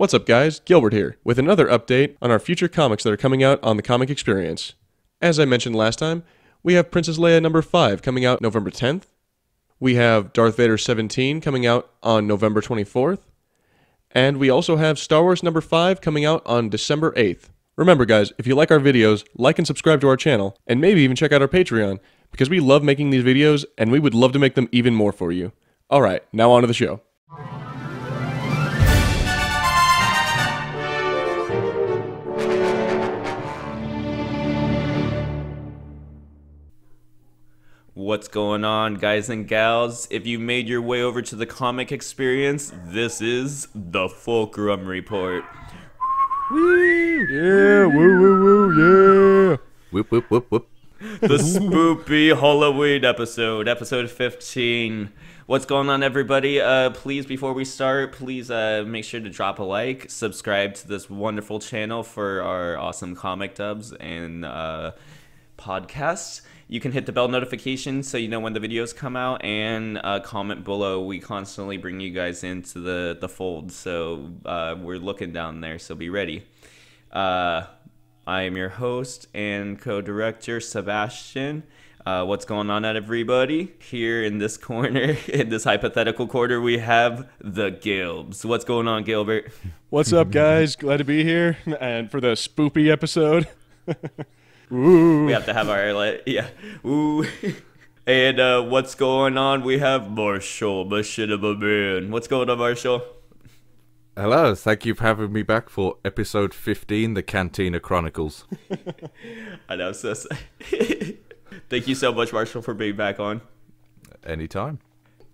What's up, guys? Gilbert here, with another update on our future comics that are coming out on the Comic Experience. As I mentioned last time, we have Princess Leia number 5 coming out November 10th. We have Darth Vader 17 coming out on November 24th. And we also have Star Wars number 5 coming out on December 8th. Remember, guys, if you like our videos, like and subscribe to our channel, and maybe even check out our Patreon, because we love making these videos, and we would love to make them even more for you. Alright, now on to the show. What's going on, guys and gals? If you made your way over to the Comic Experience, this is the Fulcrum Report. Woo! Yeah! Woo, woo, woo, yeah! Whoop, whoop, whoop, whoop. The spoopy Halloween episode 15. What's going on, everybody? Please, before we start, please make sure to drop a like, subscribe to this wonderful channel for our awesome comic dubs and podcasts. You can hit the bell notification so you know when the videos come out, and comment below. We constantly bring you guys into the fold, so we're looking down there, so be ready. I am your host and co-director, Sebastian. What's going on, everybody? Here in this corner, in this hypothetical corner, we have the Gilbs. What's going on, Gilbert? What's up, guys? Glad to be here, and for the spoopy episode. Ooh. We have to have our, like, yeah. Ooh. And what's going on? We have Marshall, my shit of a man. What's going on, Marshall? Hello, thank you for having me back for episode 15, The Cantina Chronicles. I know, so thank you so much, Marshall, for being back on. Anytime.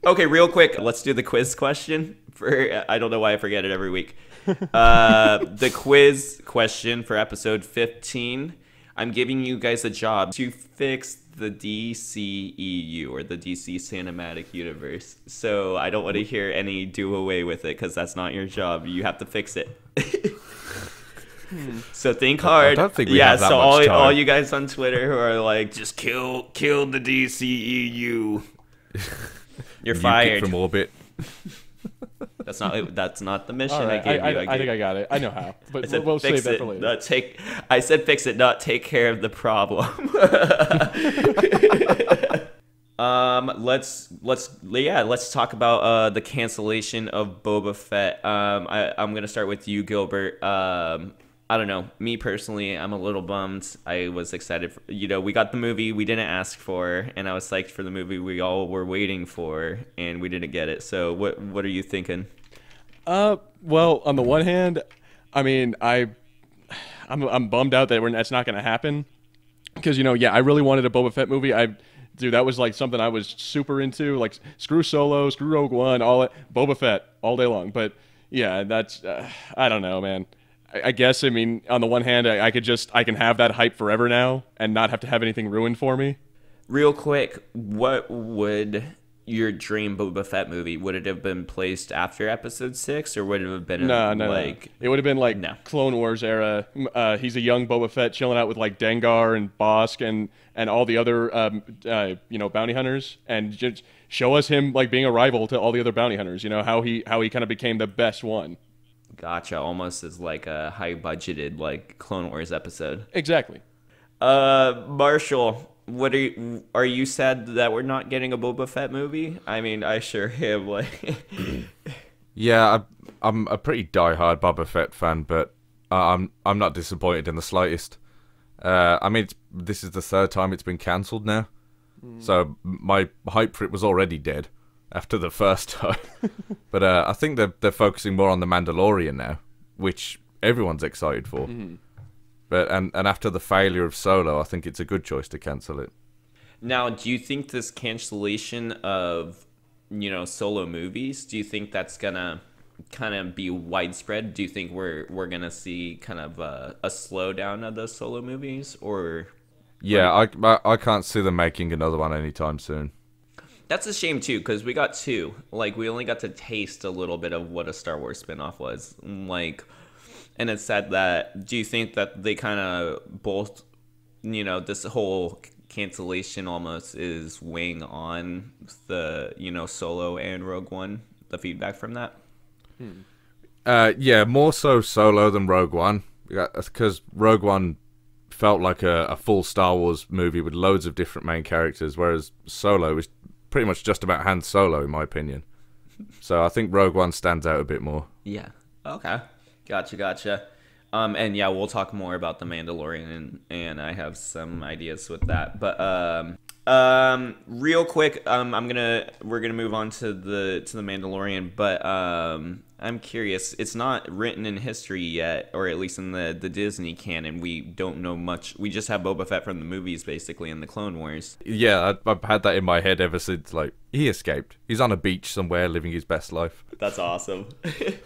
Okay, real quick, let's do the quiz question. I don't know why I forget it every week. The quiz question for episode 15. I'm giving you guys a job to fix the DCEU, or the DC Cinematic Universe. So I don't want to hear any do away with it, because that's not your job. You have to fix it. So think hard. I don't think we have that much time. All you guys on Twitter who are like, just kill the DCEU. You're fired. From orbit. That's not the mission Right, I gave you. I think I got it. I know how, but said, we'll save that for later. I said fix it, not take care of the problem. Let's talk about the cancellation of Boba Fett. I'm gonna start with you, Gilbert. I don't know. Me personally, I'm a little bummed. I was excited. We got the movie we didn't ask for, and I was psyched for the movie we all were waiting for, and we didn't get it. So what are you thinking? Well, on the one hand, I mean, I'm bummed out that that's not going to happen, because I really wanted a Boba Fett movie. Dude, that was like something I was super into. Like, screw Solo, screw Rogue One, Boba Fett all day long. But yeah, that's I don't know, man. I guess, I mean, on the one hand, I can have that hype forever now and not have to have anything ruined for me. Real quick, what would your dream Boba Fett movie, would it have been placed after episode 6, or would it have been No. It would have been like Clone Wars era. He's a young Boba Fett chilling out with like Dengar and Bosk and all the other bounty hunters, and just show us him like being a rival to all the other bounty hunters. How he kind of became the best one. Gotcha. Almost as like a high-budgeted like Clone Wars episode. Exactly. Marshall, are you sad that we're not getting a Boba Fett movie? I mean, I sure am. Like, Yeah, I'm a pretty die-hard Boba Fett fan, but I'm not disappointed in the slightest. I mean, this is the third time it's been cancelled now, so my hype for it was already dead after the first time. But I think they're focusing more on the Mandalorian now, which everyone's excited for. But and after the failure of Solo, I think it's a good choice to cancel it. Now, do you think this cancellation of Solo movies, do you think that's gonna kind of be widespread? Do you think we're gonna see kind of a slowdown of those Solo movies, or? Yeah, I can't see them making another one anytime soon. That's a shame, too, because we got 2. Like, we only got to taste a little bit of what a Star Wars spinoff was. Like, and it's sad that, do you think that they kind of both, this whole cancellation almost is weighing on the, Solo and Rogue One, the feedback from that? Yeah, more so Solo than Rogue One, because Rogue One felt like a full Star Wars movie with loads of different main characters, whereas Solo is pretty much just about Han Solo, in my opinion. So I think Rogue One stands out a bit more. Yeah. Okay. Gotcha. And yeah, we'll talk more about the Mandalorian, and I have some ideas with that. But real quick, we're gonna move on to the Mandalorian, but I'm curious. It's not written in history yet, or at least in the Disney canon. We don't know much. We just have Boba Fett from the movies, basically, in the Clone Wars. Yeah, I've had that in my head ever since. Like, he escaped. He's on a beach somewhere, living his best life. That's awesome.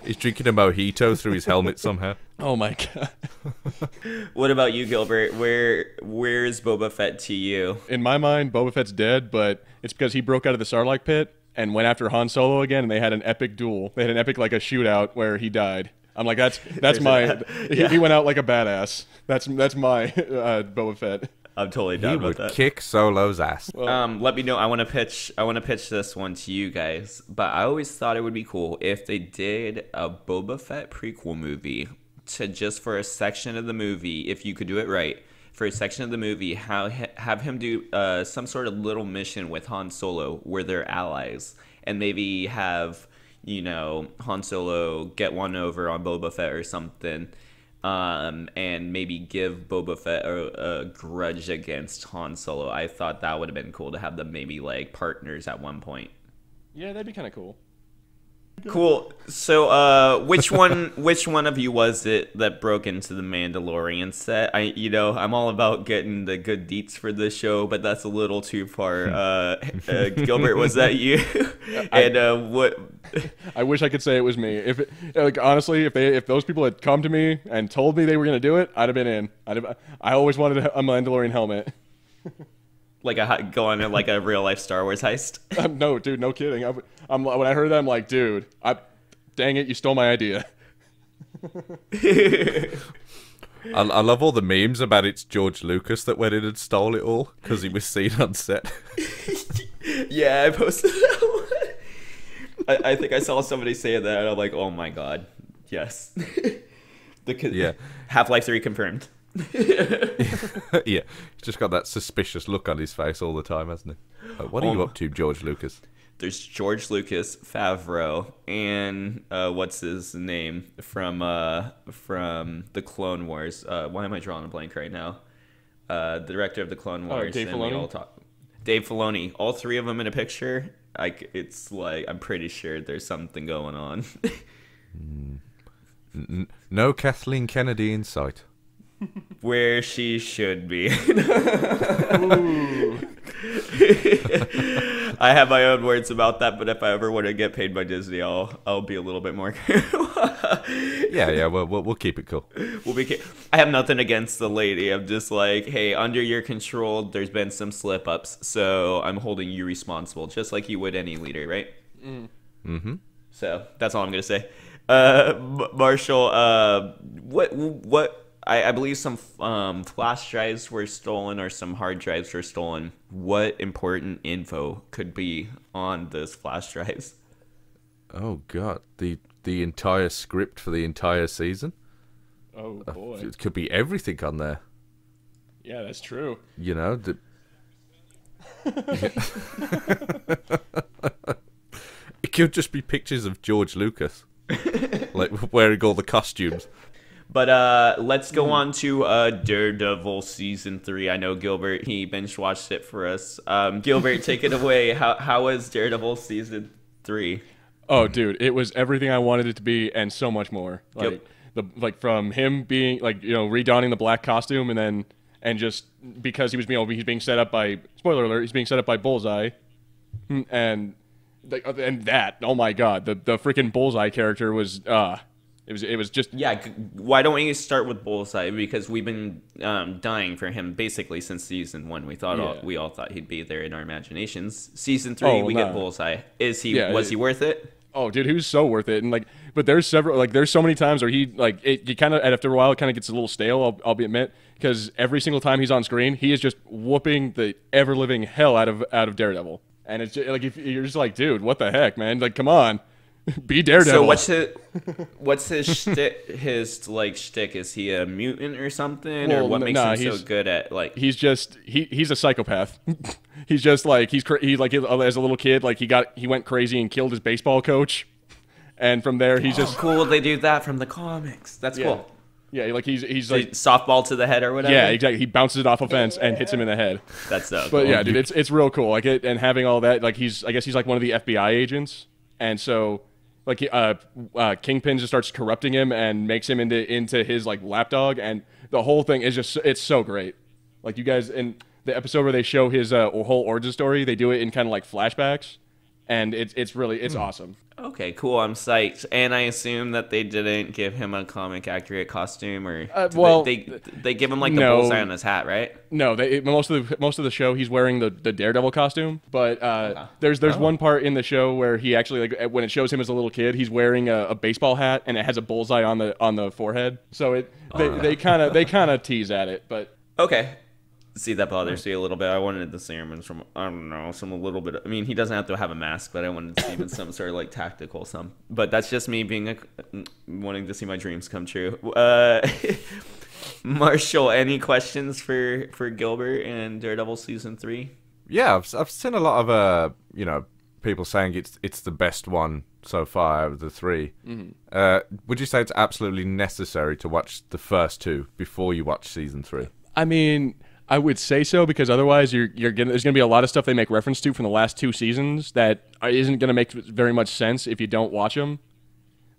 He's drinking a mojito through his helmet somehow. Oh my god. What about you, Gilbert? Where is Boba Fett to you? In my mind, Boba Fett's dead, but it's because he broke out of the Sarlacc pit and went after Han Solo again, and they had an epic duel. They had an epic, like, a shootout where he died. I'm like, that's my... He went out like a badass. That's my Boba Fett. I'm totally down with that. He would kick Solo's ass. Well, let me know. I want to pitch this one to you guys. But I always thought it would be cool if they did a Boba Fett prequel movie to just for a section of the movie, if you could do it right, for a section of the movie, have him do some sort of little mission with Han Solo where they're allies, and maybe have, Han Solo get one over on Boba Fett or something. And maybe give Boba Fett a grudge against Han Solo. I thought that would have been cool to have them maybe like partners at one point. Yeah, that'd be kind of cool. Cool. So, which one of you was it that broke into the Mandalorian set? I'm all about getting the good deets for this show, but that's a little too far. Gilbert, was that you? And what? I wish I could say it was me. Honestly, if those people had come to me and told me they were gonna do it, I'd have been in. I always wanted a Mandalorian helmet. Like go on like a real life Star Wars heist. No, dude, no kidding. When I heard that, I'm like, dude, dang it, you stole my idea. I love all the memes about it's George Lucas that went in and stole it all because he was seen on set. Yeah, I posted that one. I think I saw somebody say that, and I'm like, oh my god, yes. Yeah. Half-Life 3 confirmed. Yeah, he's just got that suspicious look on his face all the time, hasn't he? What are you up to, George Lucas? There's George Lucas, Favreau, and what's his name from the Clone Wars? Why am I drawing a blank right now? The director of the Clone Wars. Dave Filoni. Dave Filoni. All three of them in a picture. It's like I'm pretty sure there's something going on. No Kathleen Kennedy in sight. Where she should be. I have my own words about that, but if I ever want to get paid by Disney, I'll be a little bit more careful. Yeah. We'll keep it cool. I have nothing against the lady. I'm just like, hey, under your control, there's been some slip ups, so I'm holding you responsible, just like you would any leader, right? Mm-hmm. So that's all I'm gonna say. Marshall, what? I believe some flash drives were stolen or some hard drives were stolen. What important info could be on those flash drives? Oh god, the entire script for the entire season. Oh boy, it could be everything on there. Yeah, that's true. It could just be pictures of George Lucas, like wearing all the costumes. But let's go on to Daredevil Season 3. I know Gilbert, he binge-watched it for us. Gilbert, take it away. How was Daredevil Season 3? Oh, dude, it was everything I wanted it to be and so much more. Like, from him being, redonning the black costume and just because he was he's being set up by, spoiler alert, he's being set up by Bullseye. And that, oh my god, the freaking Bullseye character was... It was just... Yeah, why don't we start with Bullseye? Because we've been dying for him basically since Season 1. We all thought he'd be there in our imaginations. Season 3, get Bullseye. Was he worth it? Oh, dude, he was so worth it. And but there's so many times where he kind of, after a while, it kind of gets a little stale, I'll admit, because every single time he's on screen, he is just whooping the ever-living hell out of Daredevil. And it's just, if you're just like, dude, what the heck, man? Like, come on. Be Daredevil. So what's his shtick? His like shtick? Is he a mutant or something? Or what makes him so good at like? He's a psychopath. He's just like he like as a little kid, like he went crazy and killed his baseball coach, and from there he's just cool. They do that from the comics. That's cool. Yeah, like he's like softball to the head or whatever. Yeah, exactly. He bounces it off a fence and hits him in the head. That's dope. But yeah, dude, it's real cool. Like and having all that, like I guess he's like one of the FBI agents, and so like Kingpin just starts corrupting him and makes him into his like lapdog, and the whole thing is just it's so great. Like you guys in the episode where they show his whole origin story, they do it in kind of like flashbacks, and it's really awesome. Okay, cool. I'm psyched. And I assume that they didn't give him a comic accurate costume, or they give him like the bullseye on his hat, right? No, most of the show he's wearing the Daredevil costume, but there's one part in the show where he actually like when it shows him as a little kid, he's wearing a baseball hat and it has a bullseye on the forehead. So they kind of tease at it, but okay. See, that bothers me a little bit. I wanted to see him in some, I don't know, some a little bit. I mean, he doesn't have to have a mask, but I wanted to see him in some sort of like tactical But that's just me being wanting to see my dreams come true. Marshall, any questions for Gilbert and Daredevil season 3? Yeah, I've seen a lot of people saying it's the best one so far out of the 3. Mm-hmm. Would you say it's absolutely necessary to watch the first 2 before you watch season 3? I mean, I would say so, because otherwise there's going to be a lot of stuff they make reference to from the last 2 seasons that isn't going to make very much sense if you don't watch them.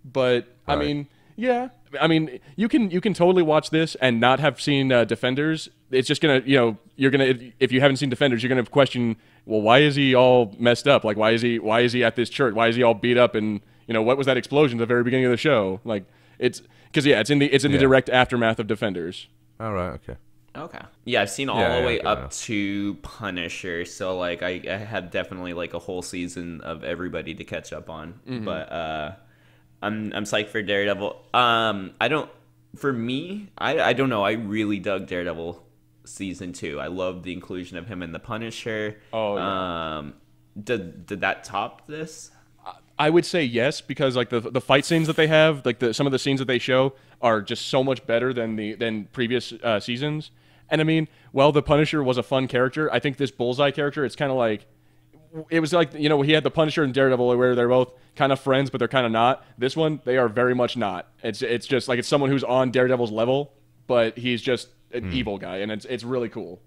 But right. I mean, yeah, I mean you can totally watch this and not have seen Defenders. It's just gonna you're gonna if you haven't seen Defenders, you're gonna question, well, why is he all messed up? Like why is he at this church? Why is he all beat up? And what was that explosion at the very beginning of the show? Like it's because it's in the direct aftermath of Defenders. All right, okay. Okay. Yeah, I've seen all the way up to Punisher, so like I have definitely like a whole season of everybody to catch up on. Mm-hmm. But I'm psyched for Daredevil. I don't know. I really dug Daredevil season 2. I loved the inclusion of him in the Punisher. Oh yeah. Did that top this? I would say yes, because like the fight scenes that they have, like some of the scenes that they show are just so much better than previous seasons. And I mean, while the Punisher was a fun character, I think this Bullseye character, it's kind of like, it was like, he had the Punisher and Daredevil where they're both kind of friends, but they're kind of not. This one, they are very much not. It's just like it's someone who's on Daredevil's level, but he's just an evil guy, and it's really cool.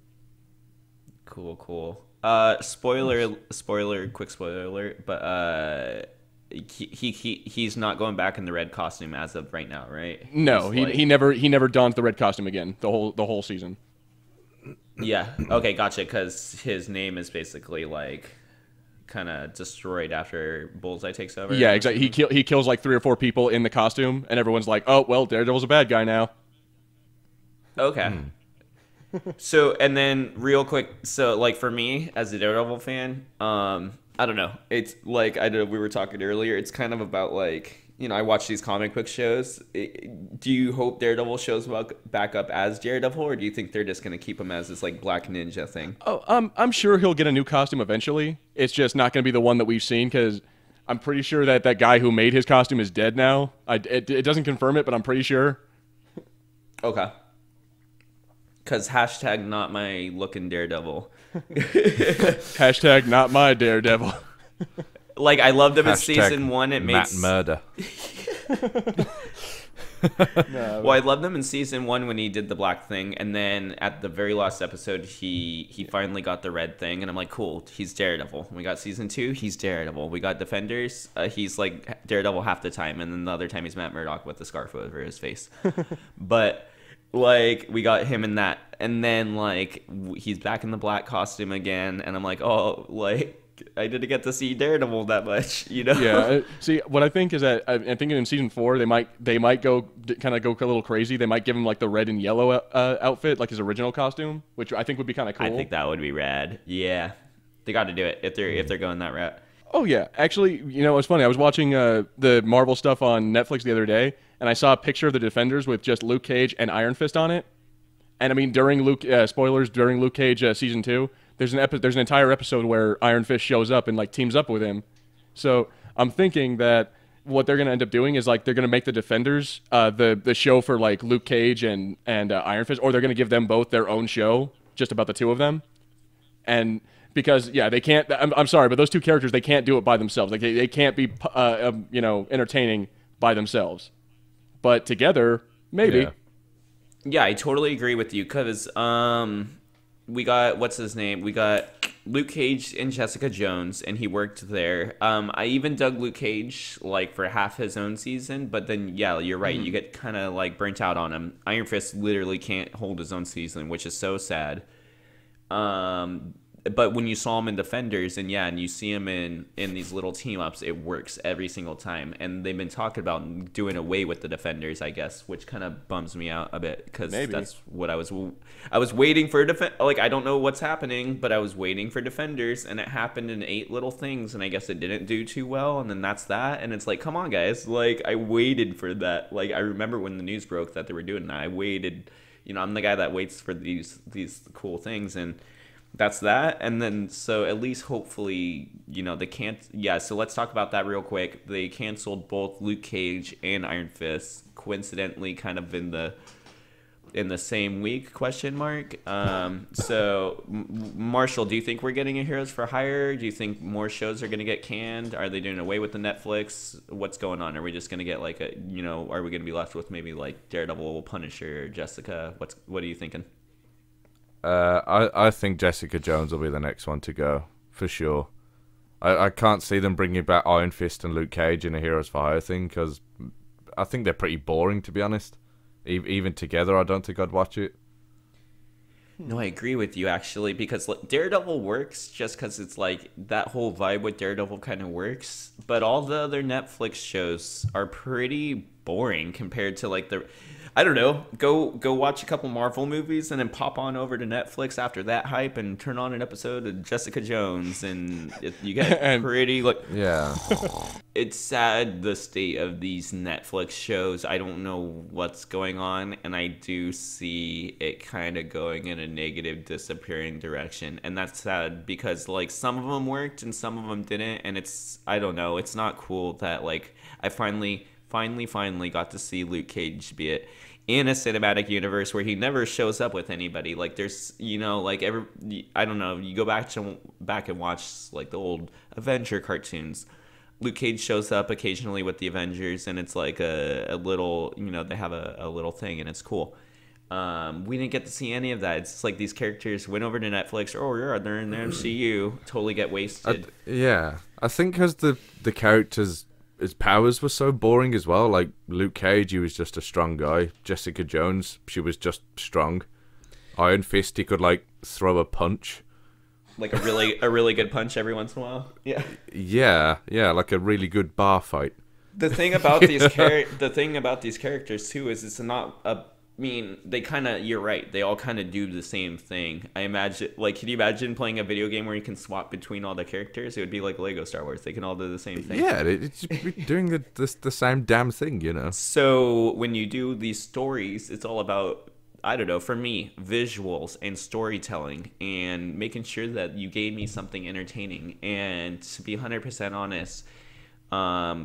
Cool. Quick spoiler alert, but he's not going back in the red costume as of right now, right? No, he never donned the red costume again the whole season. Yeah. Okay, gotcha. Because his name is basically like kind of destroyed after Bullseye takes over. Yeah, exactly. He kills like 3 or 4 people in the costume, and everyone's like, "Oh, well, Daredevil's a bad guy now." Okay. So, and then real quick, so like for me as a Daredevil fan, I don't know. It's like we were talking earlier. It's kind of about like, I watch these comic book shows. Do you hope Daredevil shows back up as Daredevil, or do you think they're just going to keep him as this like Black Ninja thing? Oh, I'm sure he'll get a new costume eventually. It's just not going to be the one that we've seen, because I'm pretty sure that guy who made his costume is dead now. It doesn't confirm it, but I'm pretty sure. Okay. Because # not my looking Daredevil. # not my Daredevil. Like, I loved him in season 1. It Matt Murder. Well, I loved him in season 1 when he did the black thing, and then at the very last episode, he finally got the red thing, and I'm like, cool, he's Daredevil. We got season 2, he's Daredevil. We got Defenders, he's like Daredevil half the time, and then the other time he's Matt Murdock with the scarf over his face. But like, we got him in that, and then like he's back in the black costume again, and I'm like, oh, like, I didn't get to see Daredevil that much, Yeah. See, what I think is that I'm thinking in season 4 they might go kind of go a little crazy. They might give him like the red and yellow outfit, like his original costume, which I think would be kind of cool. I think that would be rad. Yeah, they got to do it if they're going that route. Oh yeah, actually, it's funny. I was watching the Marvel stuff on Netflix the other day, and I saw a picture of the Defenders with just Luke Cage and Iron Fist on it. And I mean, during Luke Cage season 2, there's an entire episode where Iron Fist shows up and like teams up with him. So I'm thinking that what they're gonna end up doing is like they're gonna make the Defenders the show for like Luke Cage and Iron Fist, or they're gonna give them both their own show just about the two of them. And because they can't. I'm sorry, but those two characters, they can't do it by themselves. Like they can't be entertaining by themselves, but together maybe. Yeah, I totally agree with you because we got what's his name? We got Luke Cage and Jessica Jones, and he worked there. I even dug Luke Cage like for half his own season, but then you're right. You get kind of like burnt out on him. Iron Fist literally can't hold his own season, which is so sad. But when you saw him in Defenders and you see him in these little team ups, it works every single time. And they've been talking about doing away with the Defenders, I guess, which kind of bums me out a bit because that's what I was waiting for. Like, I don't know what's happening, but I was waiting for Defenders, and it happened in 8 little things, and I guess it didn't do too well. And then that's that. And it's like, come on, guys. Like, I waited for that. Like, I remember when the news broke that they were doing that. I waited. I'm the guy that waits for these cool things, and that's that. And then so at least hopefully they can't. So let's talk about that real quick. They canceled both Luke Cage and Iron Fist, coincidentally kind of in the same week, ? So Marshall, do you think we're getting a Heroes for Hire? Do you think more shows are going to get canned? Are they doing away with the Netflix? What's going on? Are we just going to get like are we going to be left with maybe like Daredevil, Punisher, Jessica? What are you thinking? I think Jessica Jones will be the next one to go, for sure. I can't see them bringing back Iron Fist and Luke Cage in a Heroes for Hire thing, because I think they're pretty boring, to be honest. Even together, I don't think I'd watch it. No, I agree with you, actually, because Daredevil works just because it's like that whole vibe with Daredevil kind of works, but all the other Netflix shows are pretty boring compared to like I don't know, go watch a couple Marvel movies and then pop on over to Netflix after that hype and turn on an episode of Jessica Jones, and you get pretty like It's sad, the state of these Netflix shows. I don't know what's going on, and I do see it kind of going in a negative, disappearing direction, and that's sad because like some of them worked and some of them didn't, and I don't know, it's not cool that like I finally got to see Luke Cage be it in a cinematic universe where he never shows up with anybody. Like there's like I don't know, you go back and watch like the old Avenger cartoons. Luke Cage shows up occasionally with the Avengers, and it's like a little, they have a little thing, and it's cool. We didn't get to see any of that. It's just like these characters went over to Netflix. They're in the MCU. Totally get wasted. I think because the characters, his powers were so boring as well. Like Luke Cage, he was just a strong guy. Jessica Jones, she was just strong. Iron Fist, he could like throw a punch. Like a really good punch every once in a while. Yeah, like a really good bar fight. The thing about these characters too is it's not they kind of, you're right, they all kind of do the same thing. I imagine, like, can you imagine playing a video game where you can swap between all the characters? It would be like Lego Star Wars. They can all do the same thing. Yeah, it's doing the same damn thing, So when you do these stories, it's all about, I don't know, for me, visuals and storytelling and making sure that you gave me something entertaining. And to be 100% honest,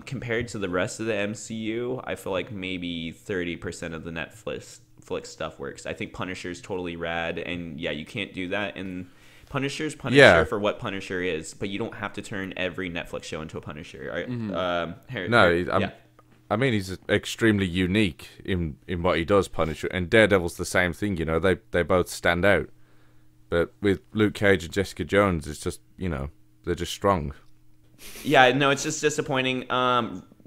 compared to the rest of the MCU, I feel like maybe 30% of the Netflix stuff works. I think Punisher's totally rad, and you can't do that. And Punisher's Punisher for what Punisher is, but you don't have to turn every Netflix show into a Punisher. I mean, he's extremely unique in what he does, Punisher, and Daredevil's the same thing. They both stand out. But with Luke Cage and Jessica Jones, it's just they're just strong. Yeah, no, it's just disappointing.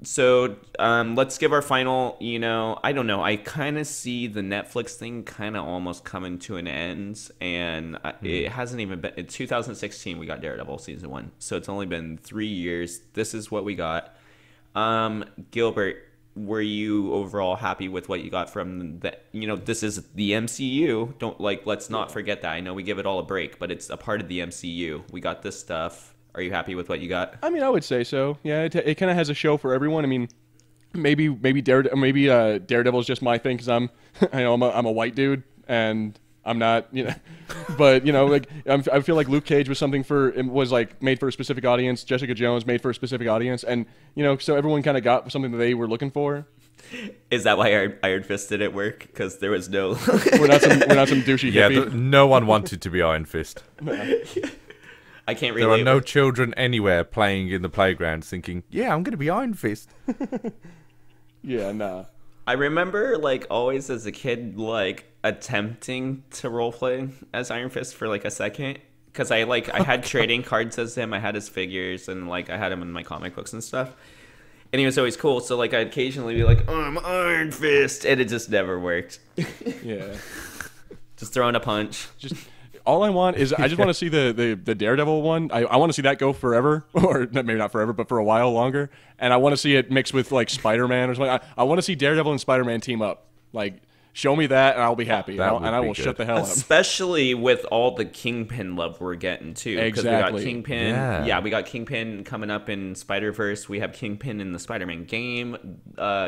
So let's give our final, I don't know. I kind of see the Netflix thing kind of almost coming to an end. And it hasn't even been... In 2016, we got Daredevil Season 1. So it's only been 3 years. This is what we got. Gilbert, were you overall happy with what you got from the... this is the MCU. Let's not forget that. I know we give it all a break, but it's a part of the MCU. We got this stuff. Are you happy with what you got? I mean, I would say so. Yeah, it kind of has a show for everyone. I mean, maybe Daredevil's just my thing because I'm a white dude, and I'm not, but like I feel like Luke Cage was was like made for a specific audience. Jessica Jones made for a specific audience, and so everyone kind of got something that they were looking for. Is that why Iron Fist didn't work? Because there was no. we're not some douchey hippie. No one wanted to be Iron Fist. I can't relate. There are no children anywhere playing in the playground thinking, "Yeah, I'm going to be Iron Fist." Yeah, nah. I remember, like, always as a kid, like, attempting to roleplay as Iron Fist for, like, a second. Because I had trading cards as him. I had his figures, and, like, I had him in my comic books and stuff. And he was always cool. So, like, I'd occasionally be like, I'm Iron Fist. And it just never worked. Yeah. Just throwing a punch. All I want is I just want to see the Daredevil one. I want to see that go forever, or maybe not forever, but for a while longer. And I want to see it mixed with like Spider-Man or something. I want to see Daredevil and Spider-Man team up. Like, show me that, and I'll be happy. And I will shut the hell up. Especially with all the Kingpin love we're getting too. Exactly. We got Kingpin. Yeah, we got Kingpin coming up in Spider-Verse. We have Kingpin in the Spider-Man game.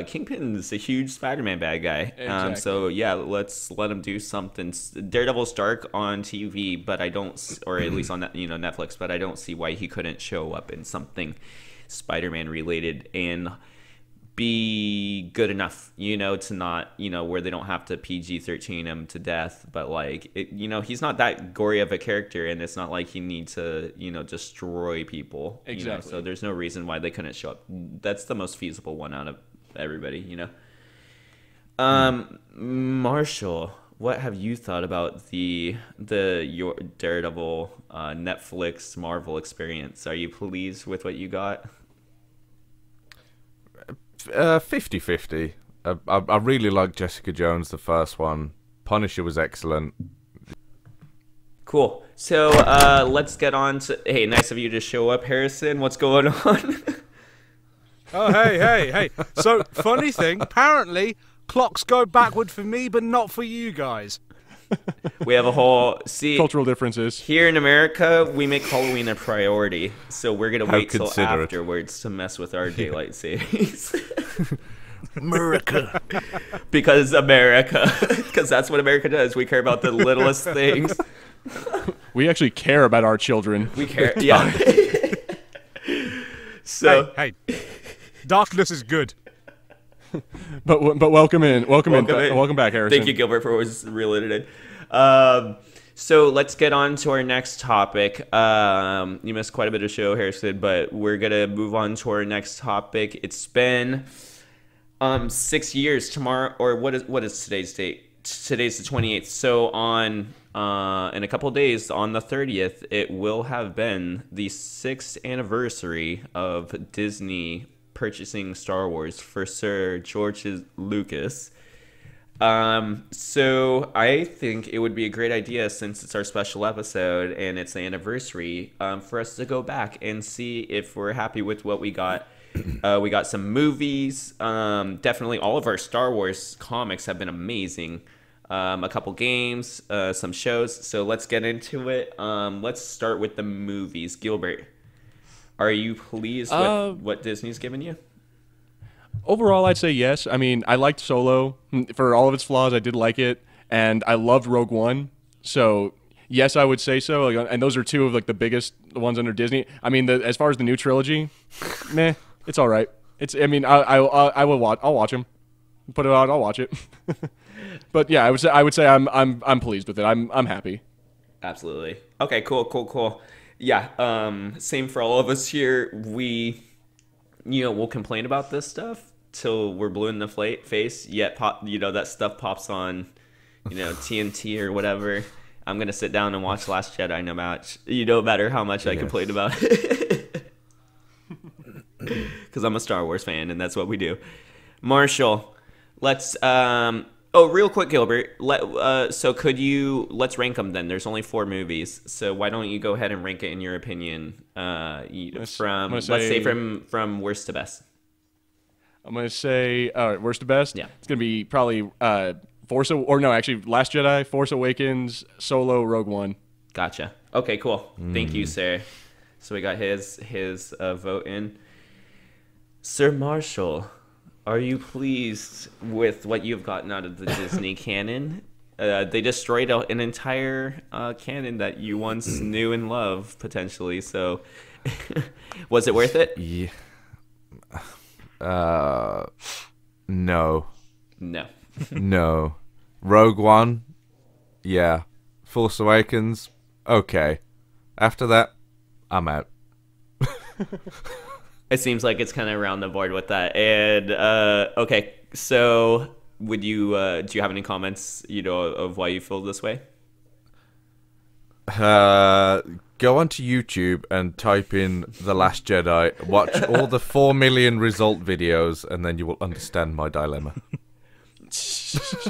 Kingpin is a huge Spider-Man bad guy. Exactly. So yeah, let's let him do something. Daredevil's dark on TV, but I don't, or at least on Netflix. But I don't see why he couldn't show up in something Spider-Man related and be good enough, to not, where they don't have to PG-13 him to death, but like, he's not that gory of a character, and it's not like he needs to, destroy people. Exactly. So there's no reason why they couldn't show up. That's the most feasible one out of everybody, Marshall, what have you thought about your Daredevil Netflix Marvel experience? Are you pleased with what you got? 50-50. I really liked Jessica Jones, the first one. Punisher was excellent. Cool. So let's get on to... Hey, nice of you to show up, Harrison. What's going on? Oh, hey. So, funny thing, apparently, clocks go backward for me, but not for you guys. We have a whole... cultural differences. Here in America, we make Halloween a priority, so we're going to wait till afterwards to mess with our daylight savings. America. Because that's what America does. We care about the littlest things. We actually care about our children. We care, yeah. So Hey, darkness is good. But welcome in. Welcome back, Harrison. Thank you, Gilbert, for what was really today. So let's get on to our next topic. You missed quite a bit of show, Harrison, but we're gonna move on to our next topic. It's been 6 years tomorrow, or what is today's date? Today's the 28th. So on in a couple of days, on the 30th, it will have been the 6th anniversary of Disney purchasing Star Wars for Sir George Lucas. So I think it would be a great idea, since it's our special episode and it's the anniversary, for us to go back and see if we're happy with what we got. We got some movies. Definitely all of our Star Wars comics have been amazing. A couple games, some shows. So let's get into it. Let's start with the movies. Gilbert, are you pleased with what Disney's given you? Overall, I'd say yes. I mean, I liked Solo. For all of its flaws, I did like it. And I loved Rogue One. So, yes, I would say so. And those are two of like the biggest ones under Disney. I mean, as far as the new trilogy, meh, it's all right. I will watch. I'll watch them. Put it out. I'll watch it. But yeah, I would say I'm pleased with it. I'm happy. Absolutely. Okay. Cool. Yeah. Same for all of us here. We'll complain about this stuff till we're blue in the face. Yet, that stuff pops on, TNT or whatever. I'm gonna sit down and watch Last Jedi no matter how much I complain about it. Because I'm a Star Wars fan, and that's what we do. Marshall, let's. Real quick, Gilbert. Let's rank them then. There's only 4 movies, so why don't you go ahead and rank it in your opinion? Let's say from worst to best. I'm gonna say worst to best. Yeah, it's gonna be probably Last Jedi, Force Awakens, Solo, Rogue One. Gotcha. Okay, cool. Thank you, sir. So we got his vote in. Sir Marshall, are you pleased with what you've gotten out of the Disney canon? they destroyed an entire canon that you once knew and loved, potentially. So, was it worth it? Yeah. No. No. No. Rogue One, yeah. Force Awakens, okay. After that, I'm out. It seems like it's kind of around the board with that. And okay, so would you do you have any comments, of why you feel this way? Go onto YouTube and type in The Last Jedi. Watch all the 4 million result videos, and then you will understand my dilemma.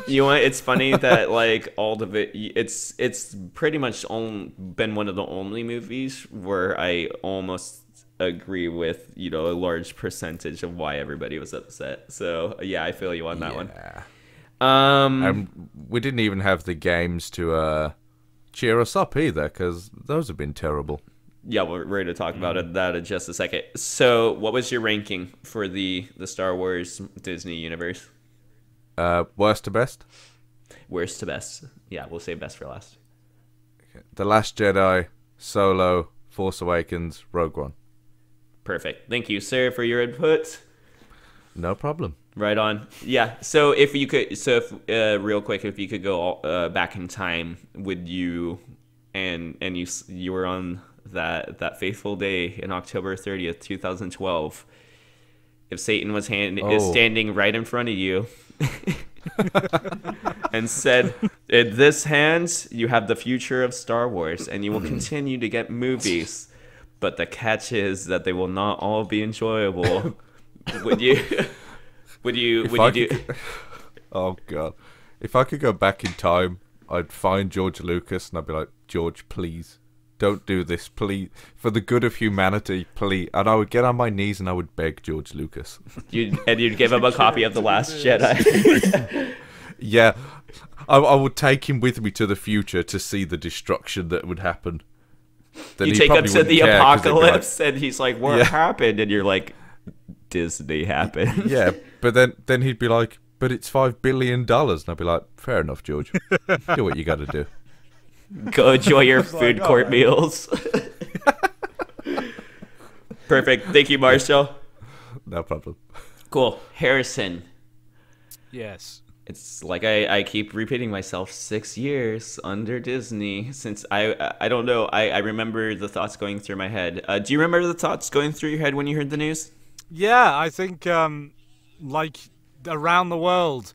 You know what? It's funny that like all of it. It's pretty much been one of the only movies where I almost agree with a large percentage of why everybody was upset. So yeah, I feel you on that one. We didn't even have the games to cheer us up either, because those have been terrible. Yeah, we're ready to talk about that in just a second. So, what was your ranking for the Star Wars Disney universe? Worst to best? Worst to best. Yeah, we'll say best for last. Okay. The Last Jedi, Solo, Force Awakens, Rogue One. Perfect. Thank you, sir, for your input. No problem. Right on. Yeah. So if you could, real quick, if you could go back in time, would you, and you were on that faithful day in October 30th, 2012. If Satan was is standing right in front of you, and said, "In this hand, you have the future of Star Wars, and you will continue to get movies, but the catch is that they will not all be enjoyable." Would you? Would you do? Oh God! If I could go back in time, I'd find George Lucas and I'd be like, "George, please, don't do this, please, for the good of humanity, please." And I would get on my knees and I would beg George Lucas. You'd give him a copy of The Last Jedi. Yeah, I would take him with me to the future to see the destruction that would happen. Then you he take him probably to the wouldn't care, 'cause he'd be apocalypse, and he's like, "What happened?" And you're like, "Disney happened." Yeah, but then he'd be like, "But it's $5 billion," and I'd be like, "Fair enough, George. Do what you got to do. Go enjoy your food court meals." Perfect. Thank you, Marshall. No problem. Cool. Harrison. Yes. It's like I keep repeating myself. 6 years under Disney since I don't know. I remember the thoughts going through my head. Do you remember the thoughts going through your head when you heard the news? Yeah, I think like around the world,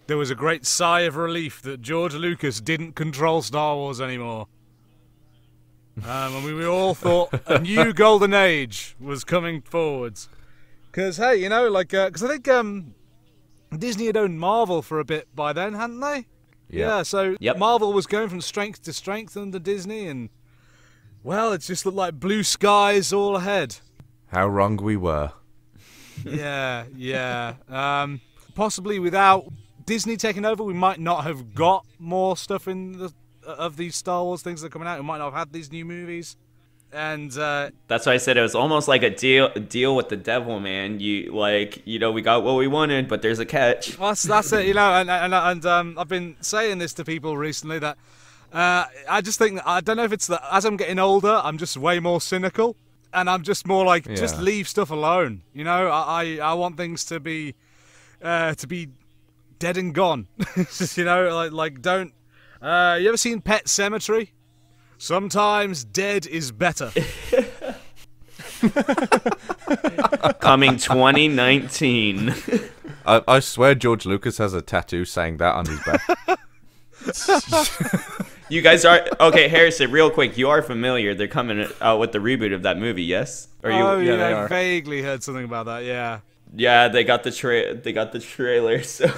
there was a great sigh of relief that George Lucas didn't control Star Wars anymore. And we all thought a new golden age was coming forwards. Because, hey, because I think Disney had owned Marvel for a bit by then, hadn't they? Yeah, so Marvel was going from strength to strength under Disney, and, well, it just looked like blue skies all ahead. How wrong we were. Yeah. Possibly without Disney taking over, we might not have got more stuff of these Star Wars things that are coming out. We might not have had these new movies. And that's why I said it was almost like a deal with the devil, man. We got what we wanted, but there's a catch. Well, that's it, and I've been saying this to people recently that I just think that, I don't know if it's that as I'm getting older, I'm just way more cynical, and I'm just more like, just leave stuff alone. I want things to be dead and gone. like don't. You ever seen Pet Sematary? Sometimes dead is better. Coming 2019. I swear George Lucas has a tattoo saying that on his back. You guys are... Okay, Harrison, real quick. You are familiar. They're coming out with the reboot of that movie, yes? Yeah, I vaguely heard something about that, yeah. Yeah, they got the trailer, so...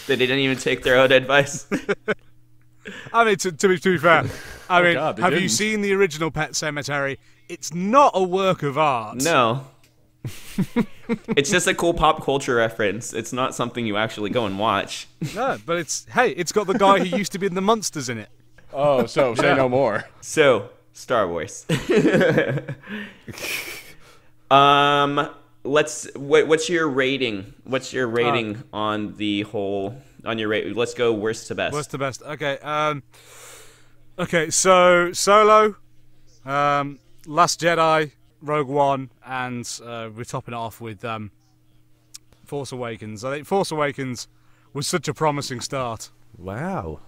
They didn't even take their own advice. I mean, to be fair, have you seen the original Pet Sematary? It's not a work of art. No. It's just a cool pop culture reference. It's not something you actually go and watch. No, but it's got the guy who used to be in the Munsters in it. Oh, so say no more. So, Star Wars. What's your rating? What's your rating on the whole on your rate. Let's go worst to best. Worst to best. Okay. Okay. So Solo, Last Jedi, Rogue One, and we're topping it off with Force Awakens. I think Force Awakens was such a promising start. Wow.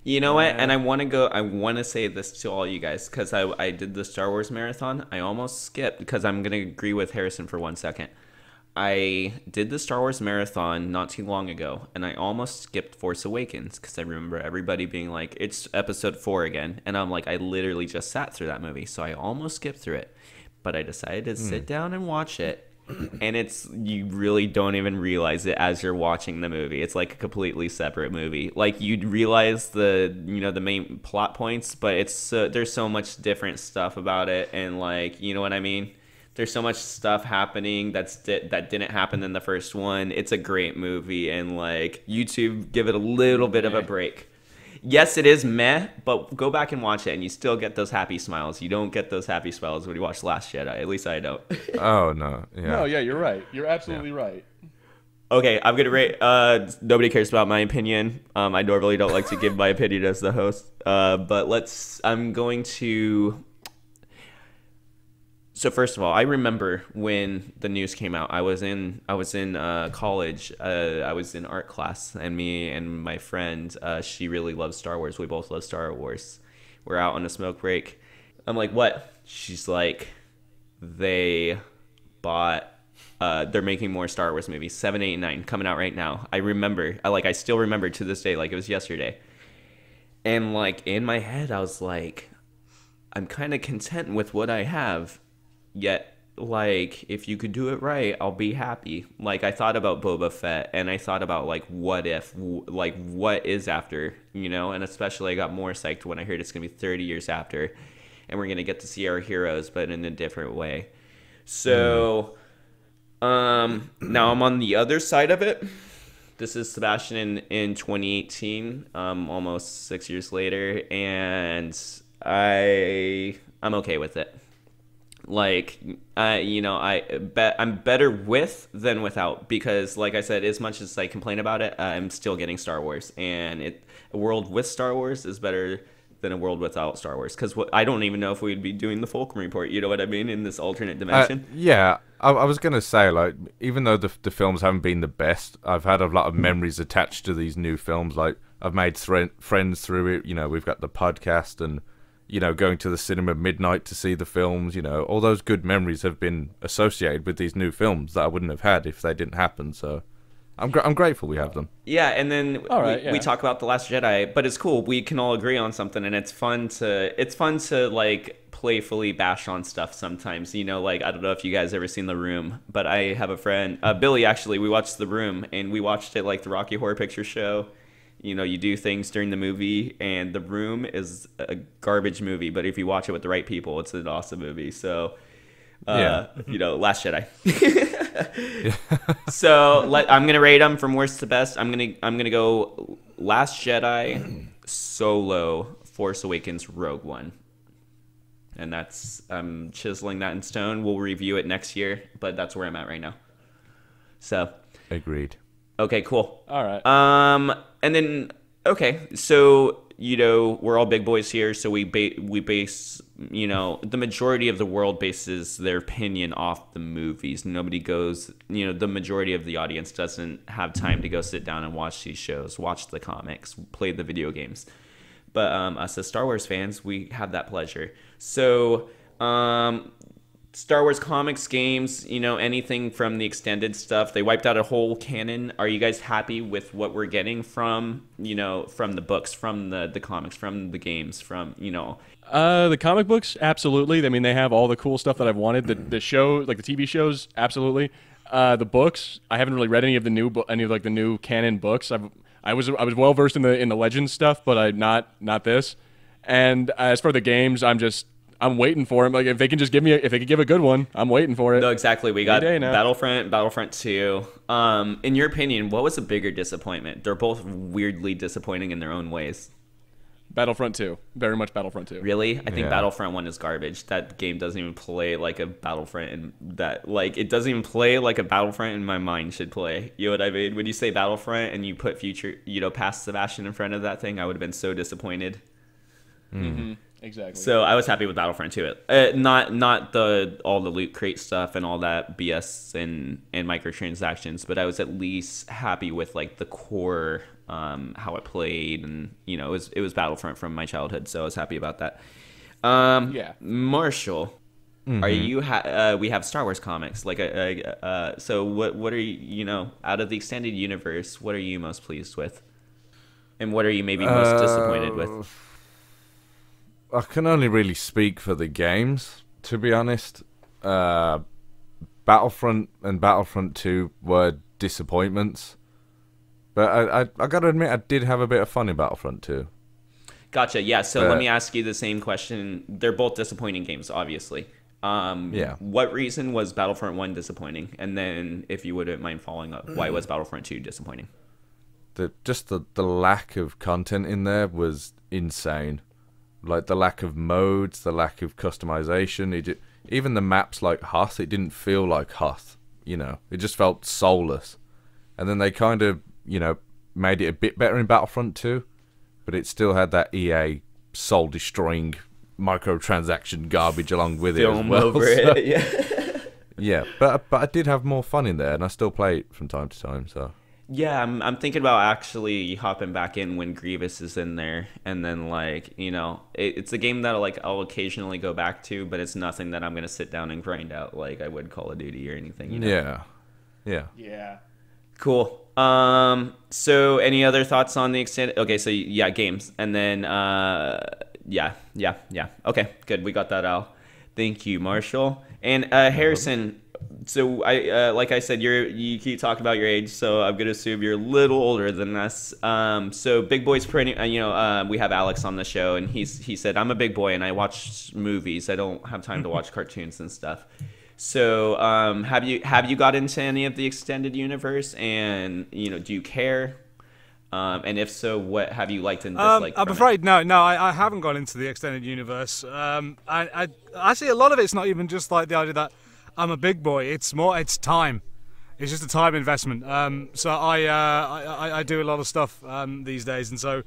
You know what? And I want to say this to all you guys, because I did the Star Wars marathon. I almost skipped, because I'm going to agree with Harrison for 1 second. I did the Star Wars marathon not too long ago, and I almost skipped Force Awakens, because I remember everybody being like, it's episode 4 again. And I'm like, I literally just sat through that movie, so I almost skipped through it. But I decided to sit down and watch it. And you really don't even realize it as you're watching the movie. It's like a completely separate movie. Like, you'd realize the main plot points, but there's so much different stuff about it, and like, you know what I mean? There's so much stuff happening that didn't happen in the first one. It's a great movie, and like, YouTube, give it a little bit of a break. Yes, it is meh, but go back and watch it, and you still get those happy smiles. You don't get those happy smiles when you watch Last Jedi. At least I don't. Oh, no. Yeah. No, yeah, you're right. You're absolutely right. Okay, I'm going to rate... nobody cares about my opinion. I normally don't like to give my opinion as the host. But I'm going to... So first of all, I remember when the news came out. I was in college. I was in art class, and me and my friend, she really loves Star Wars. We both love Star Wars. We're out on a smoke break. I'm like, what? She's like, they bought. They're making more Star Wars movies. 7, 8, 9 coming out right now. I remember. I still remember to this day, like it was yesterday. And like in my head, I was like, I'm kind of content with what I have. Yet, like, if you could do it right, I'll be happy. Like, I thought about Boba Fett, and I thought about, like, what if, like, what is after, And especially I got more psyched when I heard it's going to be 30 years after, and we're going to get to see our heroes, but in a different way. So, now I'm on the other side of it. This is Sebastian in 2018, almost 6 years later, and I'm okay with it. Like, I'm better with than without, because like I said, as much as I complain about it, I'm still getting Star Wars, and a world with Star Wars is better than a world without Star Wars, because I don't even know if we'd be doing the Fulcrum Report, you know what I mean, in this alternate dimension. Yeah, I was going to say, like, even though the films haven't been the best, I've had a lot of memories attached to these new films. Like, I've made friends through it, we've got the podcast, and going to the cinema midnight to see the films, all those good memories have been associated with these new films that I wouldn't have had if they didn't happen. So I'm grateful we have them. Yeah, and then we talk about The Last Jedi, but it's cool. We can all agree on something, and it's fun to like playfully bash on stuff sometimes. Like, I don't know if you guys ever seen The Room, but I have a friend, Billy, actually, we watched The Room, and we watched it like the Rocky Horror Picture Show. You do things during the movie, and The Room is a garbage movie, but if you watch it with the right people, it's an awesome movie. So, Last Jedi. So I'm gonna rate them from worst to best. I'm gonna go Last Jedi, Solo, Force Awakens, Rogue One, and that's I'm chiseling that in stone. We'll review it next year, but that's where I'm at right now. So agreed. Okay, cool. All right. And then, okay, so, we're all big boys here, so we base, the majority of the world bases their opinion off the movies. Nobody goes, the majority of the audience doesn't have time to go sit down and watch these shows, watch the comics, play the video games. But us as Star Wars fans, we have that pleasure. So, Star Wars comics, games, anything from the extended stuff. They wiped out a whole canon. Are you guys happy with what we're getting from the books, from the comics, from the games, from, The comic books, absolutely. I mean, they have all the cool stuff that I've wanted. The show, like the TV shows, absolutely. The books, I haven't really read any of the new canon books. I was well versed in the Legends stuff, but not this. And as for the games, I'm waiting for them. Like, if they can give a good one, I'm waiting for it. No, exactly. We got Battlefront 2. In your opinion, what was a bigger disappointment? They're both weirdly disappointing in their own ways. Battlefront 2. Very much Battlefront 2. Really? I think Yeah. Battlefront 1 is garbage. That game doesn't even play like a Battlefront, and it doesn't even play like a Battlefront in my mind should play. You know what I mean? When you say Battlefront and you put past Sebastian in front of that thing, I would have been so disappointed. Mm-hmm. Exactly. So I was happy with Battlefront 2. Not all the loot crate stuff and all that BS and microtransactions, but I was at least happy with like the core, how it played, and it was Battlefront from my childhood, so I was happy about that. Yeah. Marshall, are you? We have Star Wars comics. So what are you? Out of the extended universe, what are you most pleased with, and what are you maybe most disappointed with? I can only really speak for the games, to be honest. Battlefront and Battlefront 2 were disappointments. But I gotta admit, I did have a bit of fun in Battlefront 2. Gotcha, yeah, so let me ask you the same question. They're both disappointing games, obviously. Yeah. What reason was Battlefront 1 disappointing? And then, if you wouldn't mind following up, why was Battlefront 2 disappointing? The lack of content in there was insane. Like, the lack of modes, the lack of customization. Even the maps like Hoth, it didn't feel like Hoth, It just felt soulless. And then they kind of, made it a bit better in Battlefront 2, but it still had that EA soul-destroying microtransaction garbage along with it as well. Over it, yeah. Yeah, but I did have more fun in there, and I still play it from time to time, so... Yeah, I'm thinking about actually hopping back in when Grievous is in there, and then it's a game that I'll occasionally go back to, but it's nothing that I'm gonna sit down and grind out like I would Call of Duty or anything. Yeah. Cool. So any other thoughts on the extended? Okay, so yeah, games, and then yeah. Okay, good. We got that out. Thank you, Marshall and Harrison. So like I said, you keep talking about your age, so I'm gonna assume you're a little older than us. So big boy's pretty. We have Alex on the show, and he said I'm a big boy and I watch movies. I don't have time to watch cartoons and stuff. So have you got into any of the extended universe, and do you care? And if so, what have you liked and disliked? I'm afraid no, I haven't gone into the extended universe. I see a lot of it's not even just like the idea that I'm a big boy. It's time. It's just a time investment. So I do a lot of stuff these days, and so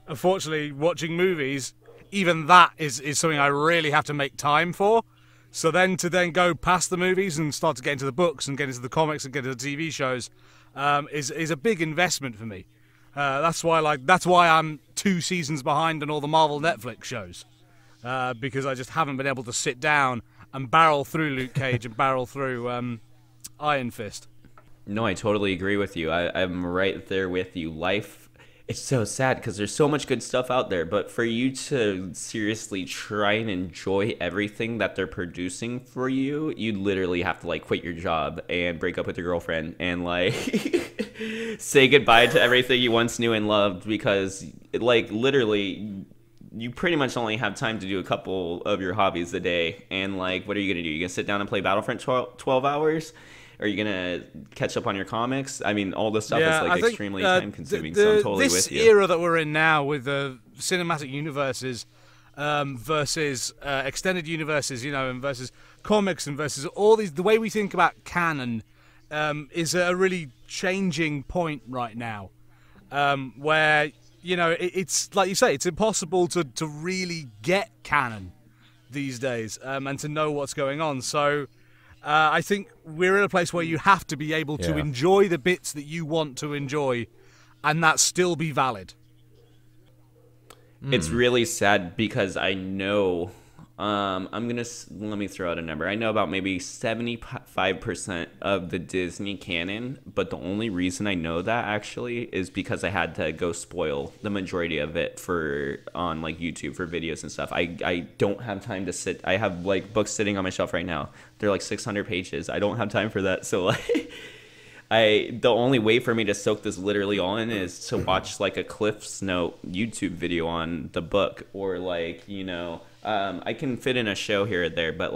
unfortunately, watching movies, even that is something I really have to make time for. So then to go past the movies and start to get into the books and get into the comics and get into the TV shows is a big investment for me. That's why I'm 2 seasons behind on all the Marvel Netflix shows, because I just haven't been able to sit down and barrel through Luke Cage and barrel through Iron Fist. No, I totally agree with you. I'm right there with you. Life, it's so sad because there's so much good stuff out there, but for you to seriously try and enjoy everything that they're producing for you, you literally have to quit your job and break up with your girlfriend and say goodbye to everything you once knew and loved, because literally you pretty much only have time to do a couple of your hobbies a day. And what are you gonna do? You gonna sit down and play Battlefront 12 hours? Are you gonna catch up on your comics? I mean, all this stuff is extremely time consuming. So I'm totally with you. This era that we're in now, with the cinematic universes versus extended universes, and versus comics and versus all these, the way we think about canon is a really changing point right now, where it's like you say, it's impossible to really get canon these days, and to know what's going on. So I think we're in a place where you have to be able to enjoy the bits that you want to enjoy, and that still be valid. It's really sad because I know, let me throw out a number. I know about maybe 75% of the Disney canon, but the only reason I know that actually is because I had to go spoil the majority of it on YouTube for videos and stuff. I don't have time to sit. I have books sitting on my shelf right now. They're 600 pages. I don't have time for that. So the only way for me to soak this literally all in is to watch a Cliff's Note YouTube video on the book, or I can fit in a show here or there, but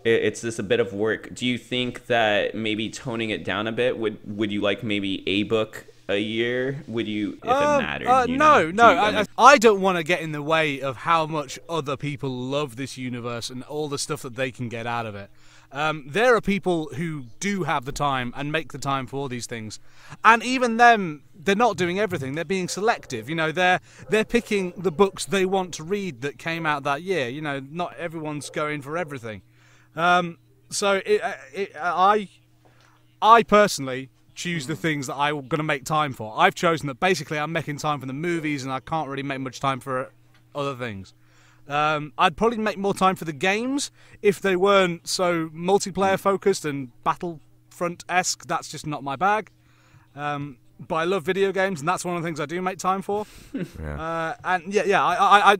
it's just a bit of work. Do you think that maybe toning it down a bit would you like maybe a book a year? Would you, if it mattered? No. I don't want to get in the way of how much other people love this universe and all the stuff that they can get out of it. There are people who do have the time and make the time for these things, and even them, they're not doing everything. They're being selective. You know, they're picking the books they want to read that came out that year. You know, not everyone's going for everything. So I personally choose the things that I'm going to make time for. I've chosen that basically I'm making time for the movies, and I can't really make much time for other things. I'd probably make more time for the games if they weren't so multiplayer focused and Battlefront-esque. That's just not my bag. But I love video games, and that's one of the things I do make time for.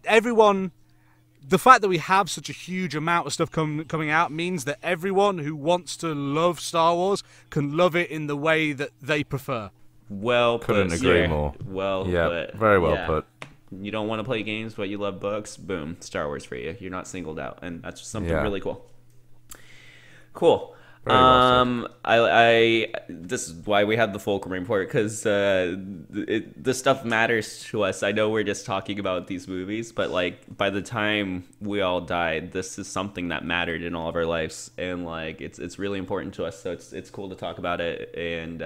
Everyone. The fact that we have such a huge amount of stuff coming out means that everyone who wants to love Star Wars can love it in the way that they prefer. Well put. Couldn't agree more. Well put. Very well put. You don't want to play games, but you love books. Boom, Star Wars for you. You're not singled out, and that's something really cool. Cool. This is why we have the Fulcrum Report, because this stuff matters to us. I know we're just talking about these movies, but like by the time we all died, this is something that mattered in all of our lives, and like it's really important to us. So it's cool to talk about it, and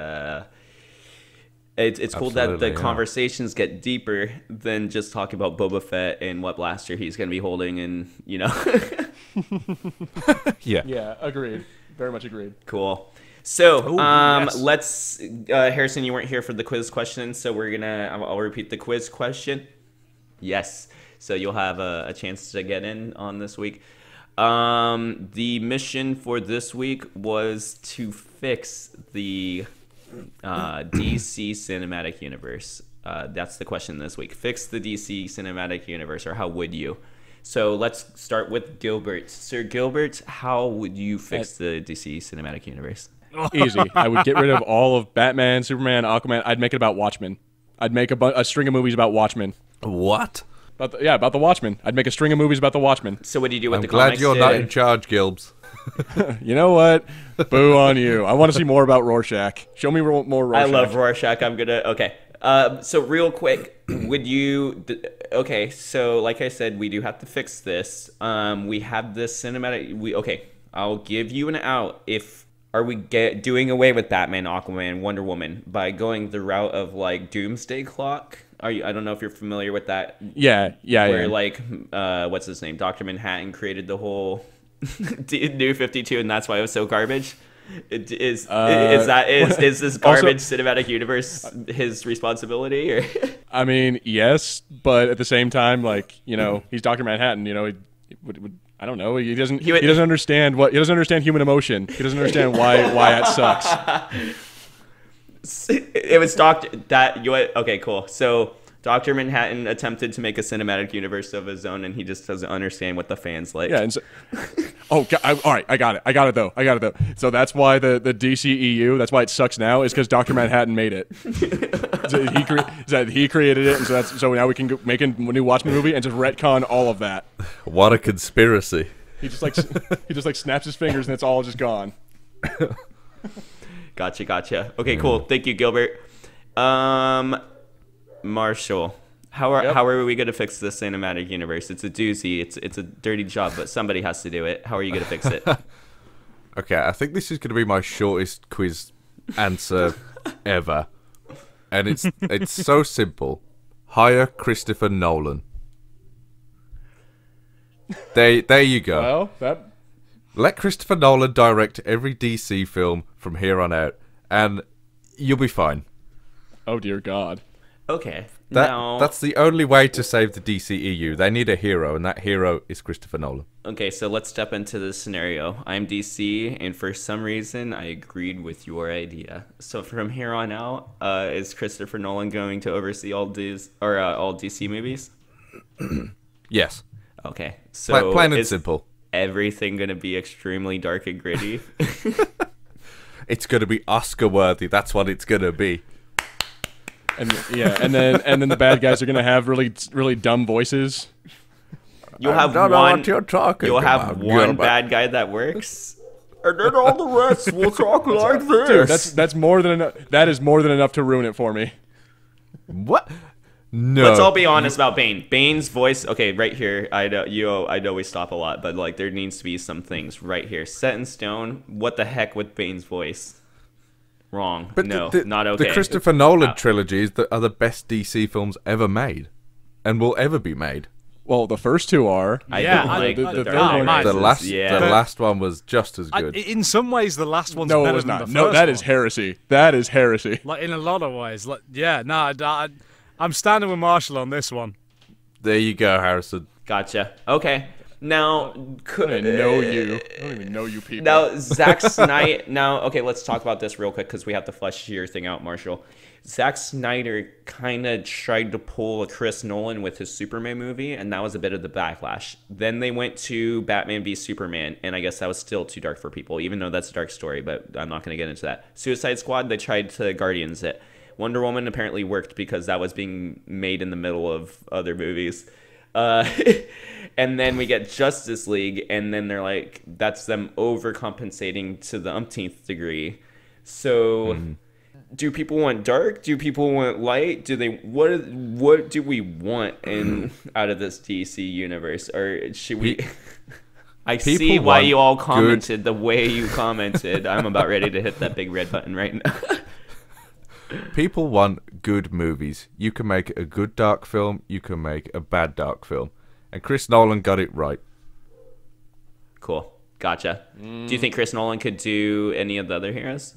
it's cool that the conversations get deeper than just talking about Boba Fett and what blaster he's going to be holding, and you know. Yeah, agreed. Very much agreed. Cool. So, yes. let's Harrison, you weren't here for the quiz question, so I'll repeat the quiz question. Yes. So you'll have a chance to get in on this week. The mission for this week was to fix the DC cinematic universe. That's the question this week. Fix the DC cinematic universe, or how would you? So let's start with Gilbert. Sir Gilbert, how would you fix the DC cinematic universe? Easy. I would get rid of all of Batman, Superman, Aquaman. I'd make it about Watchmen. I'd make a string of movies about Watchmen. What? About the Watchmen. I'd make a string of movies about the Watchmen. So what do you do with I'm the glad comics? you're not in charge, Gilbs. You know what? Boo on you. I want to see more about Rorschach. Show me more Rorschach. I love Rorschach. Okay. So real quick, would you? Okay. So like I said, we do have to fix this. We have this cinematic. Okay. I'll give you an out. Are we doing away with Batman, Aquaman, Wonder Woman by going the route of like Doomsday Clock? I don't know if you're familiar with that. Yeah. Where like what's his name? Dr. Manhattan created the whole New 52, and that's why it was so garbage. Is this garbage cinematic universe his responsibility? Or? I mean, yes, but at the same time, like, you know, he's Dr. Manhattan. You know, I don't know. He doesn't understand human emotion. He doesn't understand why it sucks. It was okay, cool. So Dr. Manhattan attempted to make a cinematic universe of his own, and he just doesn't understand what the fans like. Yeah. And so, all right. I got it though. So that's why the DCEU, that's why it sucks now, is because Dr. Manhattan made it. He created it, and so now we can make a new Watchmen movie and just retcon all of that. What a conspiracy! He just snaps his fingers and it's all just gone. Gotcha. Okay, cool. Thank you, Gilbert. Marshall, how are we going to fix this cinematic universe? It's a doozy. It's a dirty job, but somebody has to do it. How are you going to fix it? Okay, I think this is going to be my shortest quiz answer ever, and it's so simple. Hire Christopher Nolan. There you go. Well, Let Christopher Nolan direct every DC film from here on out, and you'll be fine. Oh dear God. Okay. That's the only way to save the DCEU. They need a hero, and that hero is Christopher Nolan. Okay, so let's step into this scenario. I'm DC, and for some reason, I agreed with your idea. So from here on out, is Christopher Nolan going to oversee all DC movies? Yes. Okay. So plain and simple. Everything going to be extremely dark and gritty? It's going to be Oscar worthy. That's what it's going to be. And then the bad guys are gonna have really, really dumb voices. You'll have what you're talking You'll have about, one Gilbert. bad guy that works. And then all the rest will talk like this. Dude, that's more than enough. That is more than enough to ruin it for me. What? No. Let's all be honest about Bane. Bane's voice, okay, right here. I know we stop a lot, but like there needs to be some things right here. Set in stone. What the heck with Bane's voice? Wrong. But no, the, not okay. The Christopher Nolan trilogies that are the best DC films ever made, and will ever be made. Well, the first two are. I Yeah, don't I- like I- the no, Dark mine- Knight. The last one was just as good. In some ways, the last one's No, better it was than not. the No, first that one. is heresy. That is heresy. Like in a lot of ways. Like, yeah, no, I'm standing with Marshall on this one. There you go, Harrison. Gotcha. Okay. Now, I don't even know you. I don't even know you people. Now, Zack Snyder. Now, okay, let's talk about this real quick because we have to flesh your thing out, Marshall. Zack Snyder kind of tried to pull a Chris Nolan with his Superman movie, and that was a bit of the backlash. Then they went to Batman v Superman, and I guess that was still too dark for people, even though that's a dark story, but I'm not going to get into that. Suicide Squad, they tried to Guardians it. Wonder Woman apparently worked because that was being made in the middle of other movies. And then we get Justice League, and then they're like, that's them overcompensating to the umpteenth degree. So, do people want dark? Do people want light? Do they what do we want out of this DC universe? Or should we? I see why you all commented the way you commented. I'm about ready to hit that big red button right now. People want good movies. You can make a good dark film. You can make a bad dark film. And Chris Nolan got it right. Cool. Gotcha. Do you think Chris Nolan could do any of the other heroes?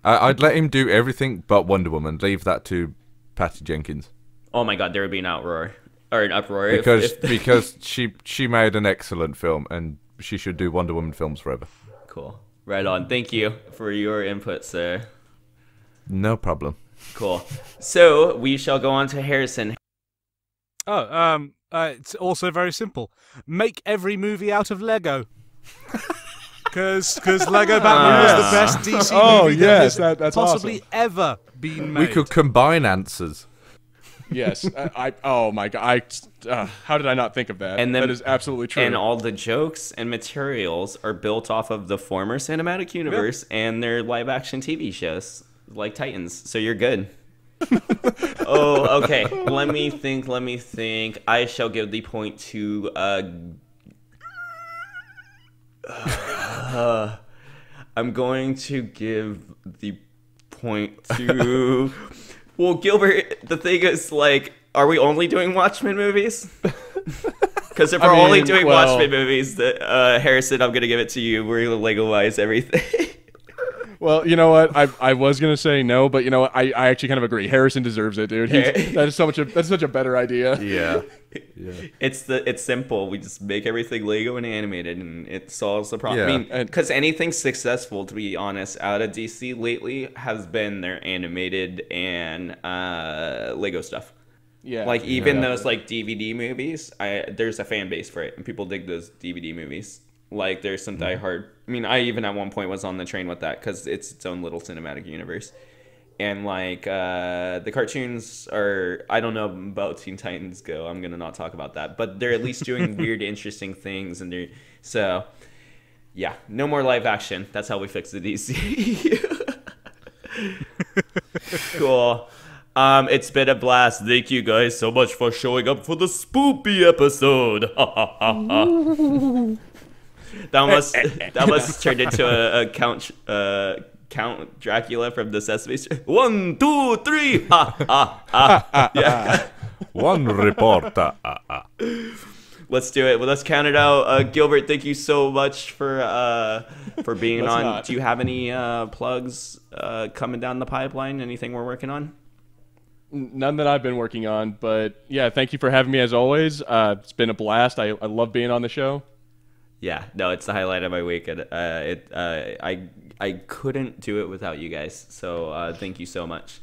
I'd let him do everything but Wonder Woman. Leave that to Patty Jenkins. Oh my god, there would be an uproar. Or an uproar. Because she made an excellent film, and she should do Wonder Woman films forever. Cool. Right on. Thank you for your input, sir. No problem. Cool. So, we shall go on to Harrison. It's also very simple. Make every movie out of Lego. Because Lego Batman was the best DC movie that's possibly awesome. ever been made. We could combine answers. Yes. Oh my god. How did I not think of that? And then, that is absolutely true. And all the jokes and materials are built off of the former cinematic universe and their live-action TV shows, like Titans. So you're good. Oh, okay. Let me think. I shall give the point to I'm going to give the point to well, Gilbert, the thing is, like, are we only doing Watchmen movies? Because if we're only doing Watchmen movies, Harrison, I'm going to give it to you. We're going to Lego-wise everything. Well, you know what? I was gonna say no, but you know what? I actually kind of agree. Harrison deserves it, dude. That's such a better idea. Yeah. It's simple. We just make everything Lego and animated, and it solves the problem. Yeah. I mean, because anything successful, to be honest, out of DC lately has been their animated and Lego stuff. Yeah. Like even those like DVD movies, there's a fan base for it, and people dig those DVD movies. Like there's some diehard. I mean, I even at one point was on the train with that because it's its own little cinematic universe. And like the cartoons are, I don't know about Teen Titans Go. I'm gonna not talk about that, but they're at least doing weird, interesting things, and they're so. Yeah, no more live action. That's how we fix the DC. Cool. It's been a blast. Thank you guys so much for showing up for the spoopy episode. That must turned into a Count Dracula from the Sesame Street. 1, 2, 3. Yeah. One reporter. Let's do it. Well, let's count it out. Gilbert, thank you so much for being on. Not. Do you have any plugs coming down the pipeline? Anything we're working on? None that I've been working on, but yeah, thank you for having me as always. It's been a blast. I love being on the show. Yeah, no, it's the highlight of my week. I couldn't do it without you guys. So thank you so much.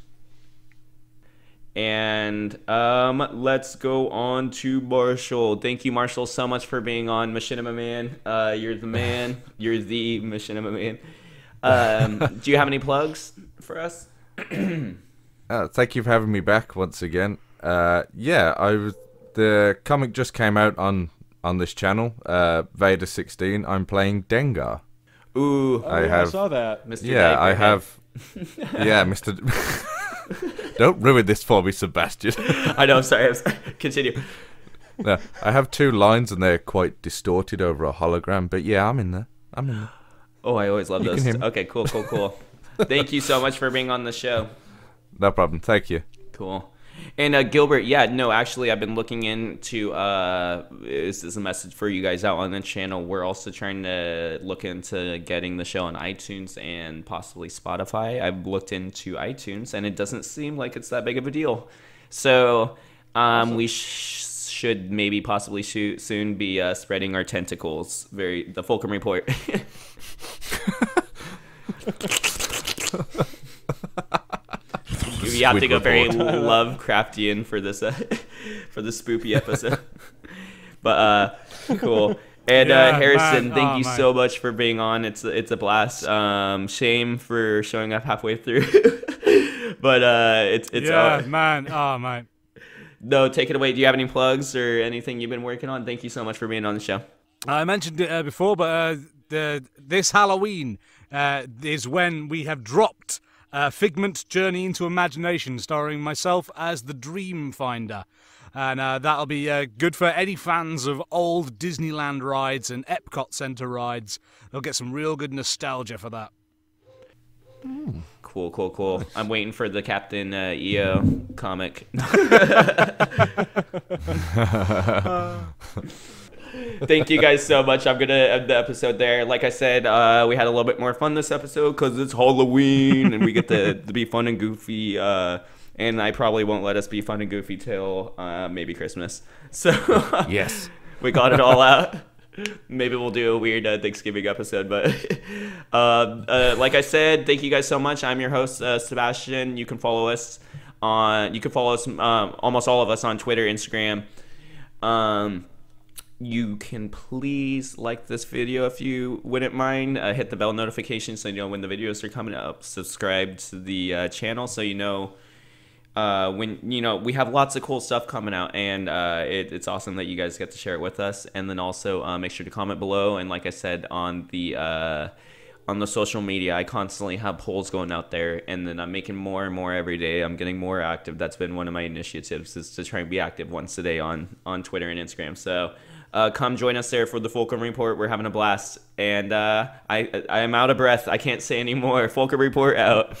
And let's go on to Marshall. Thank you, Marshall, so much for being on Machinima Man. You're the man. You're the Machinima Man. Do you have any plugs for us? Thank you for having me back once again. The comic just came out on this channel, Vader 16. I'm playing Dengar. Ooh, Oh, I I have. saw that. Mr. Yeah, I Diaperhead. have. Yeah, Mr. Don't ruin this for me, Sebastian. I know. I'm sorry. Continue. No, I have 2 lines and they're quite distorted over a hologram. But yeah, I'm in there. Oh, I always love You those. can hear me. Okay, cool. Thank you so much for being on the show. No problem. Thank you. Cool. And Gilbert, yeah, no, actually, I've been looking into. This is a message for you guys out on the channel. We're also trying to look into getting the show on iTunes and possibly Spotify. I've looked into iTunes, and it doesn't seem like it's that big of a deal. So, we should maybe possibly soon be spreading our tentacles. The Fulcrum Report. You have to go very Lovecraftian for this for the spoopy episode. But cool. And Yeah, Harrison, man. thank you man. so much for being on. It's a blast. Shame for showing up halfway through. But it's Yeah, man. Oh, man. no, take it away. Do you have any plugs or anything you've been working on? Thank you so much for being on the show. I mentioned it before, but this Halloween is when we have dropped Figment's Journey into Imagination, starring myself as the Dream Finder. And that'll be good for any fans of old Disneyland rides and Epcot Center rides. They'll get some real good nostalgia for that. Cool. I'm waiting for the Captain EO comic. Thank you guys so much. I'm gonna end the episode there. Like I said, we had a little bit more fun this episode because it's Halloween and we get to be fun and goofy. And I probably won't let us be fun and goofy till maybe Christmas. So Yes. we got it all out. Maybe we'll do a weird Thanksgiving episode, but like I said, thank you guys so much. I'm your host, Sebastian. You can follow us almost all of us on Twitter, Instagram. You can please like this video if you wouldn't mind. Hit the bell notification so you know when the videos are coming up. Subscribe to the channel so you know when we have lots of cool stuff coming out, and it's awesome that you guys get to share it with us. And then also make sure to comment below. And like I said, on the social media, I constantly have polls going out there, and then I'm making more and more every day. I'm getting more active. That's been one of my initiatives, is to try and be active once a day on Twitter and Instagram. So come join us there for the Fulcrum Report. We're having a blast, and I am out of breath. I can't say any more. Fulcrum Report out.